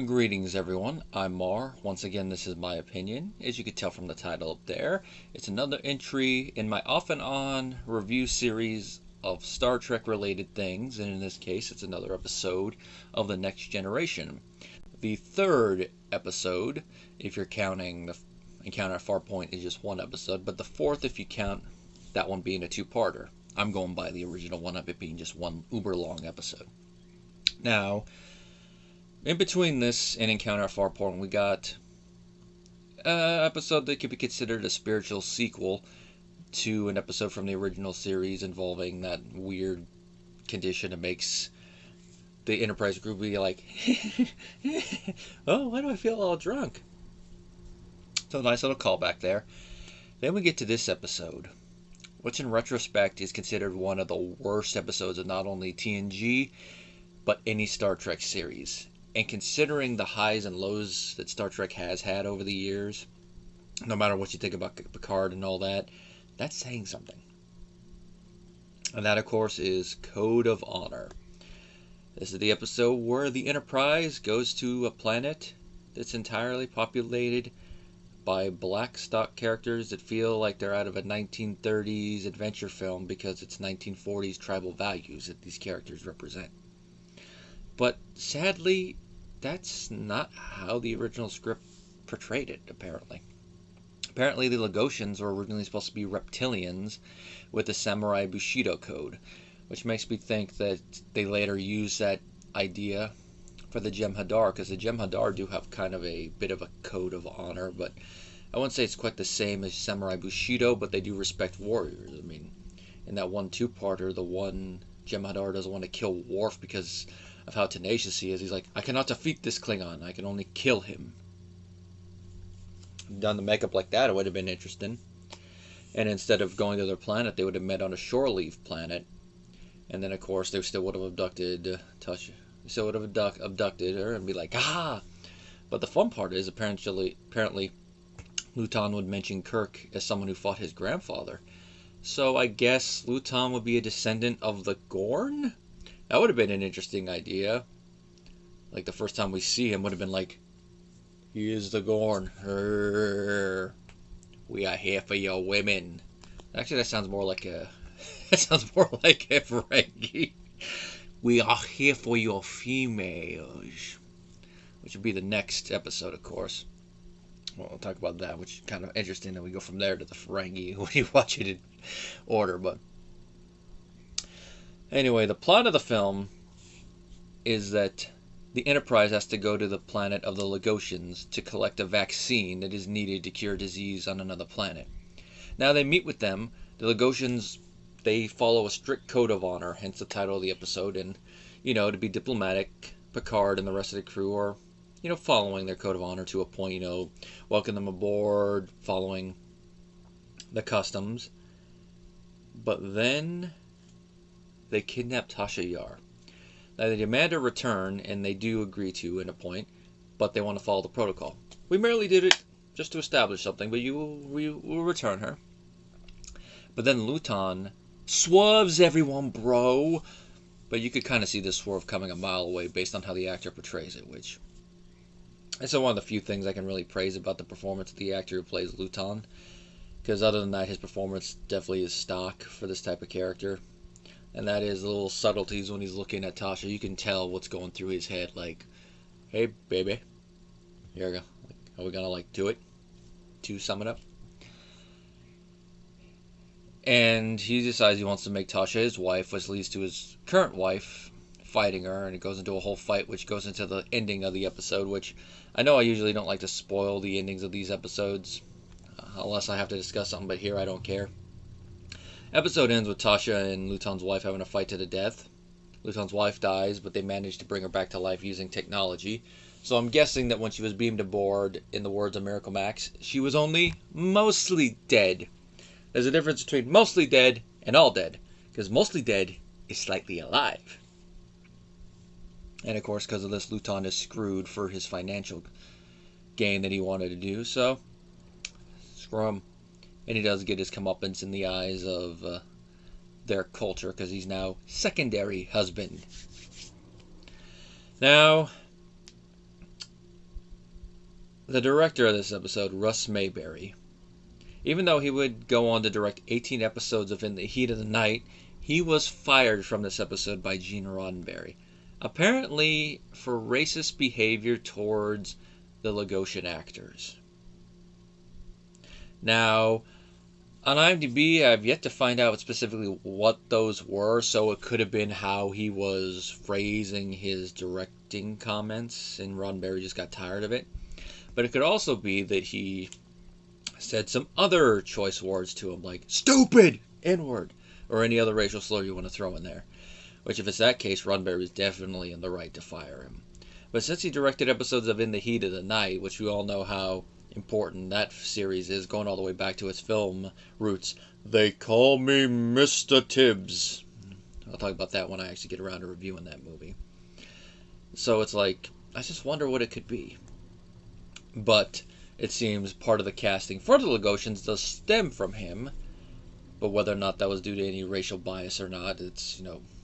Greetings everyone, I'm Mar. Once again, this is my opinion. As you can tell from the title up there, it's another entry in my off and on review series of Star Trek related things, and in this case it's another episode of The Next Generation. The third episode, if you're counting the Encounter at Farpoint, is just one episode, but the fourth if you count that one being a two-parter. I'm going by the original one of it being just one uber long episode. Now, in between this and Encounter at Farpoint, we got an episode that could be considered a spiritual sequel to an episode from the original series involving that weird condition that makes the Enterprise group be like, oh, why do I feel all drunk? So, nice little callback there. Then we get to this episode, which in retrospect is considered one of the worst episodes of not only TNG, but any Star Trek series. And considering the highs and lows that Star Trek has had over the years, no matter what you think about Picard and all that, that's saying something. And that, of course, is Code of Honor. This is the episode where the Enterprise goes to a planet that's entirely populated by black stock characters that feel like they're out of a 1930s adventure film because it's 1940s tribal values that these characters represent. But sadly, that's not how the original script portrayed it, apparently. Apparently, the Lagosians were originally supposed to be reptilians with the Samurai Bushido Code, which makes me think that they later used that idea for the Jem'Hadar, because the Jem'Hadar do have kind of a bit of a code of honor, but I wouldn't say it's quite the same as Samurai Bushido, but they do respect warriors. I mean, in that one two-parter, the one Jem'Hadar doesn't want to kill Worf because of how tenacious he is. He's like, I cannot defeat this Klingon, I can only kill him. Done the makeup like that, it would have been interesting. And instead of going to their planet, they would have met on a shore leave planet. And then, of course, they still would have abducted Tasha. They still would have abducted her and be like, ah! But the fun part is, apparently, Luton would mention Kirk as someone who fought his grandfather. So I guess Luton would be a descendant of the Gorn? That would have been an interesting idea. Like, the first time we see him would have been like, he is the Gorn. We are here for your women. Actually, that sounds more like a... that sounds more like a Ferengi. We are here for your females. Which would be the next episode, of course. Well, we'll talk about that, which is kind of interesting that we go from there to the Ferengi when you watch it in order, but... Anyway, the plot of the film is that the Enterprise has to go to the planet of the Lagosians to collect a vaccine that is needed to cure disease on another planet. Now they meet with them. The Lagosians, they follow a strict code of honor, hence the title of the episode, and, to be diplomatic, Picard and the rest of the crew are, following their code of honor to a point, welcome them aboard, following the customs. But then they kidnap Tasha Yar. Now, they demand a return, and they do agree to in a point, but they want to follow the protocol. We merely did it just to establish something, but we will return her. But then Luton swerves everyone, bro! But you could kind of see this swerve coming a mile away based on how the actor portrays it, which is one of the few things I can really praise about the performance of the actor who plays Luton. Because other than that, his performance definitely is stock for this type of character. And that is the little subtleties when he's looking at Tasha. You can tell what's going through his head. Like, hey, baby. Here we go. Are we going to, do it? To sum it up. And he decides he wants to make Tasha his wife, which leads to his current wife fighting her. And it goes into a whole fight, which goes into the ending of the episode. Which, I know I usually don't like to spoil the endings of these episodes. Unless I have to discuss something, but here I don't care. Episode ends with Tasha and Luton's wife having a fight to the death. Luton's wife dies, but they manage to bring her back to life using technology. So I'm guessing that when she was beamed aboard, in the words of Miracle Max, she was only mostly dead. There's a difference between mostly dead and all dead, because mostly dead is slightly alive. And of course, because of this, Luton is screwed for his financial gain that he wanted to do, so screw him. And he does get his comeuppance in the eyes of their culture, because he's now secondary husband. Now, The director of this episode, Russ Mayberry, even though he would go on to direct 18 episodes of In the Heat of the Night, he was fired from this episode by Gene Roddenberry, apparently for racist behavior towards the Lagosian actors. Now, on IMDb, I've yet to find out specifically what those were, so it could have been how he was phrasing his directing comments and Roddenberry just got tired of it. But it could also be that he said some other choice words to him, like stupid, N-word, or any other racial slur you want to throw in there. Which, if it's that case, Roddenberry is definitely in the right to fire him. But since he directed episodes of In the Heat of the Night, which we all know how important that series is, going all the way back to its film roots, They Call Me Mr. Tibbs. I'll talk about that when I actually get around to reviewing that movie. So it's like, I just wonder what it could be. But it seems part of the casting for the Lagosians does stem from him. But whether or not that was due to any racial bias or not, it's,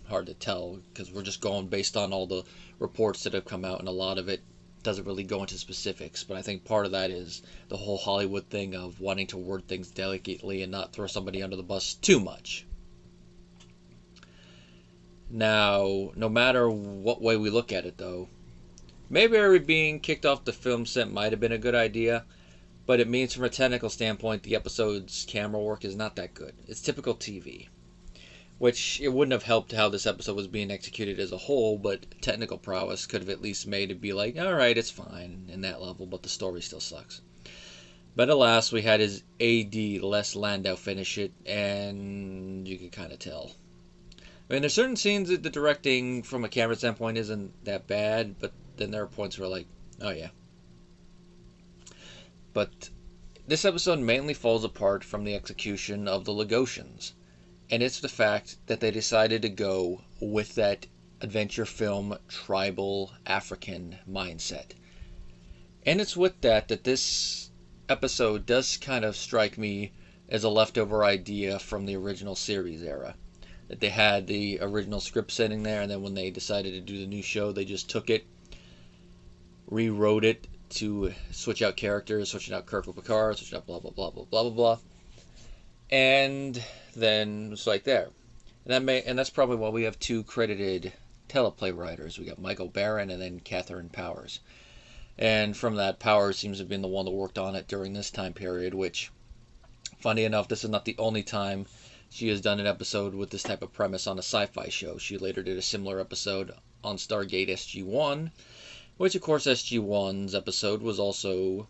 hard to tell, because we're just going based on all the reports that have come out, and a lot of it doesn't really go into specifics. But I think part of that is the whole Hollywood thing of wanting to word things delicately and not throw somebody under the bus too much. Now, no matter what way we look at it, though, Mayberry being kicked off the film set might have been a good idea, but it means from a technical standpoint the episode's camera work is not that good. It's typical TV. Which, it wouldn't have helped how this episode was being executed as a whole, but technical prowess could have at least made it be like, alright, it's fine in that level, but the story still sucks. But alas, we had his AD, Les Landau, finish it, and you could kind of tell. I mean, there's certain scenes that the directing from a camera standpoint isn't that bad, but then there are points where like, oh yeah. But this episode mainly falls apart from the execution of the Lagosians. And it's the fact that they decided to go with that adventure film tribal African mindset. And it's with that this episode does kind of strike me as a leftover idea from the original series era. That they had the original script sitting there, and then when they decided to do the new show, they just took it, rewrote it to switch out characters, switching out Kirk with Picard, switching out blah blah blah blah blah blah blah. And then it's like there. And that's probably why we have two credited teleplay writers. We got Michael Barron and then Katharyn Powers. And from that, Powers seems to have been the one that worked on it during this time period, which, funny enough, this is not the only time she has done an episode with this type of premise on a sci-fi show. She later did a similar episode on Stargate SG-1, which, of course, SG-1's episode was also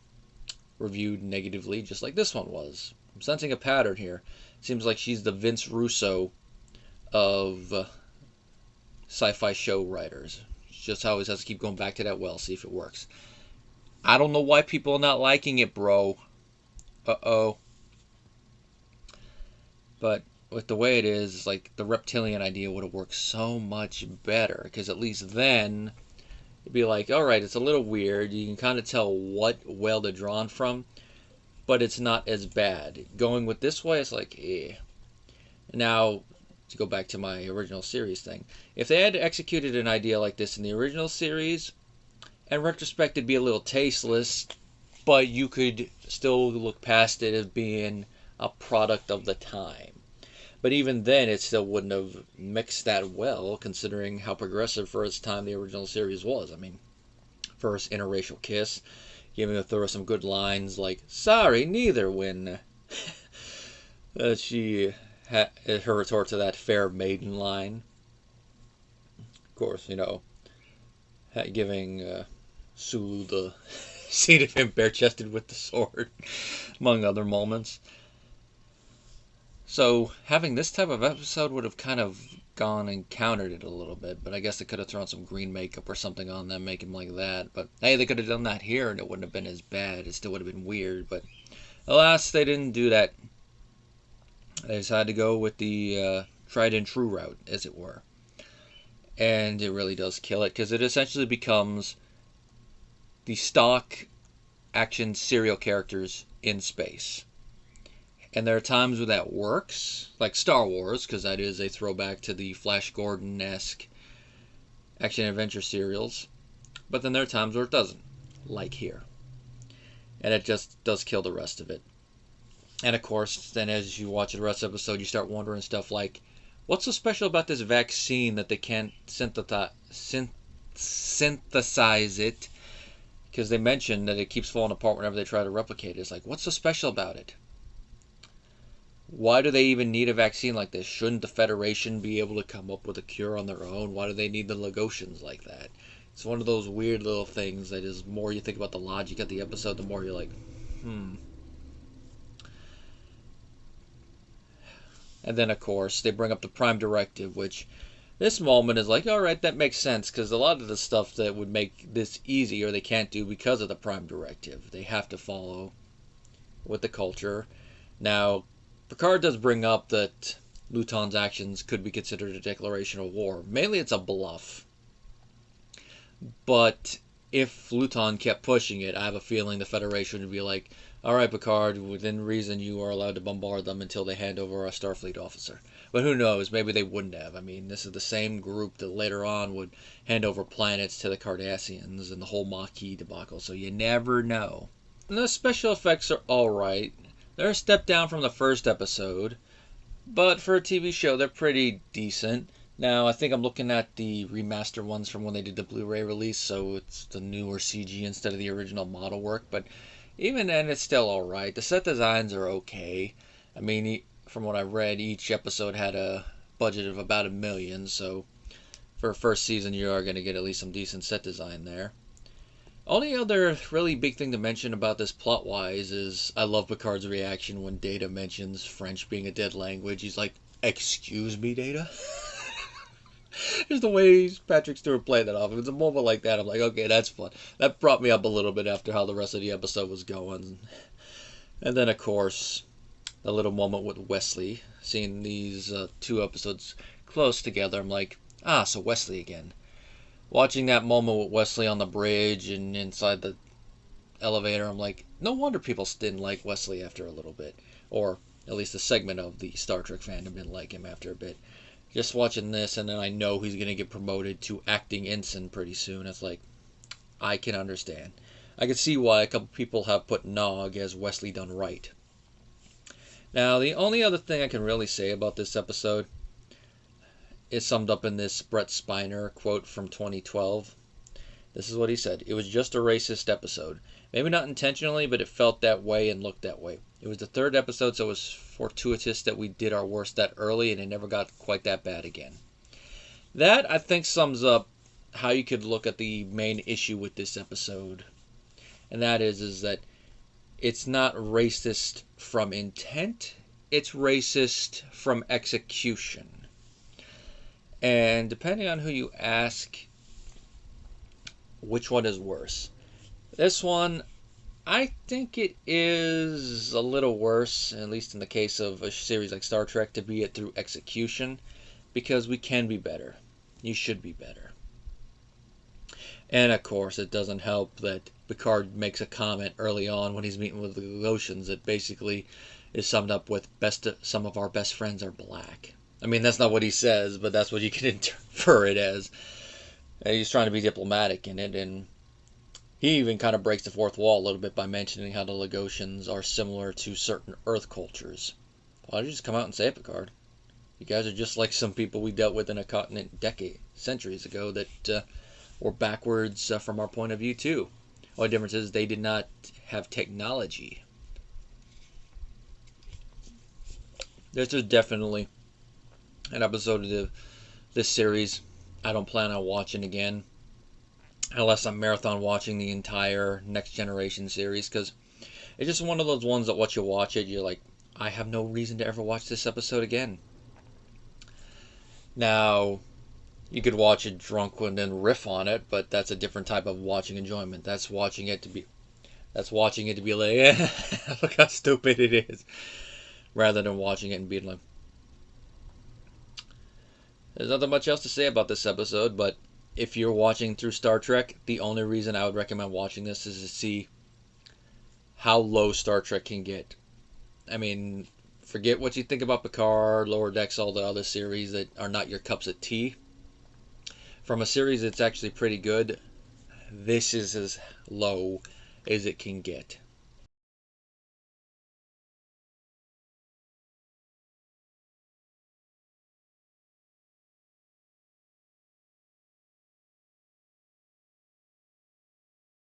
reviewed negatively, just like this one was. I'm sensing a pattern here. It seems like she's the Vince Russo of sci-fi show writers. She just always has to keep going back to that well, see if it works. I don't know why people are not liking it, bro. Uh-oh. But with the way it is, like, the reptilian idea would have worked so much better. Because at least then, it'd be like, alright, it's a little weird. You can kind of tell what well they're drawn from. But it's not as bad. Going with this way, it's like, eh. Now, to go back to my original series thing. If they had executed an idea like this in the original series, in retrospect, it'd be a little tasteless, but you could still look past it as being a product of the time. But even then, it still wouldn't have mixed that well, considering how progressive for its time the original series was. I mean, first interracial kiss, giving her throw some good lines like, sorry, neither, when she had her retort to that fair maiden line. Of course, giving Sulu the scene of him bare-chested with the sword, among other moments. So, having this type of episode would have kind of gone and countered it a little bit, but I guess they could have thrown some green makeup or something on them, make him like that. But hey, they could have done that here and it wouldn't have been as bad. It still would have been weird, but alas, they didn't do that. They decided to go with the tried and true route, as it were. And it really does kill it, because it essentially becomes the stock action serial characters in space. And there are times where that works, like Star Wars, because that is a throwback to the Flash Gordon-esque action-adventure serials. But then there are times where it doesn't, like here. and it just does kill the rest of it. And of course, then as you watch the rest of the episode, you start wondering stuff like, what's so special about this vaccine that they can't synthesize it? Because they mention that it keeps falling apart whenever they try to replicate it. It's like, what's so special about it? Why do they even need a vaccine like this? Shouldn't the Federation be able to come up with a cure on their own? Why do they need the Lagosians like that? It's one of those weird little things that is, more you think about the logic of the episode, the more you're like, And then, of course, they bring up the Prime Directive, which this moment is like, alright, that makes sense, because a lot of the stuff that would make this easier they can't do because of the Prime Directive. They have to follow with the culture. Now, Picard does bring up that Luton's actions could be considered a declaration of war. Mainly it's a bluff. But if Luton kept pushing it, I have a feeling the Federation would be like, alright, Picard, within reason you are allowed to bombard them until they hand over a Starfleet officer. But who knows, maybe they wouldn't have. I mean, this is the same group that later on would hand over planets to the Cardassians and the whole Maquis debacle, so you never know. And the special effects are alright. They're a step down from the first episode, but for a TV show, they're pretty decent. Now, I think I'm looking at the remaster ones from when they did the Blu-ray release, so it's the newer CG instead of the original model work, but even then, it's still alright. The set designs are okay. I mean, from what I read, each episode had a budget of about $1 million, so for a first season, you are going to get at least some decent set design there. Only other really big thing to mention about this plot-wise is I love Picard's reaction when Data mentions French being a dead language. He's like, "Excuse me, Data?" Just the way Patrick Stewart played that off. If it's a moment like that, I'm like, okay, that's fun. That brought me up a little bit after how the rest of the episode was going. And then, of course, a little moment with Wesley. Seeing these two episodes close together, I'm like, so Wesley again. Watching that moment with Wesley on the bridge and inside the elevator, I'm like, no wonder people didn't like Wesley after a little bit. Or at least a segment of the Star Trek fandom didn't like him after a bit. Just watching this, and then I know he's going to get promoted to acting ensign pretty soon. It's like, I can understand. I can see why a couple people have put Nog as Wesley done right. Now, the only other thing I can really say about this episode is summed up in this Brett Spiner quote from 2012. This is what he said. "It was just a racist episode. Maybe not intentionally, but it felt that way and looked that way. It was the third episode, so it was fortuitous that we did our worst that early and it never got quite that bad again." That, I think, sums up how you could look at the main issue with this episode. And that is that it's not racist from intent, it's racist from execution. And depending on who you ask, which one is worse? This one, I think it is a little worse, at least in the case of a series like Star Trek, to be it through execution, because we can be better. You should be better. And of course, it doesn't help that Picard makes a comment early on when he's meeting with the Lagosians that basically is summed up with, some of our best friends are black. I mean, that's not what he says, but that's what you can infer it as. And he's trying to be diplomatic in it, and he even kind of breaks the fourth wall a little bit by mentioning how the Lagosians are similar to certain Earth cultures. Why don't you just come out and say it, Picard? You guys are just like some people we dealt with in a continent centuries ago that were backwards from our point of view, too. The only difference is they did not have technology. This is definitely an episode of this series I don't plan on watching again, unless I'm marathon watching the entire Next Generation series, because it's just one of those ones that once you watch it, you're like, I have no reason to ever watch this episode again. Now, you could watch it drunk and then riff on it, but that's a different type of watching enjoyment. That's watching it to be like, look how stupid it is, rather than watching it and being like, there's nothing much else to say about this episode, but if you're watching through Star Trek, the only reason I would recommend watching this is to see how low Star Trek can get. I mean, forget what you think about Picard, Lower Decks, all the other series that are not your cups of tea. From a series that's actually pretty good, this is as low as it can get.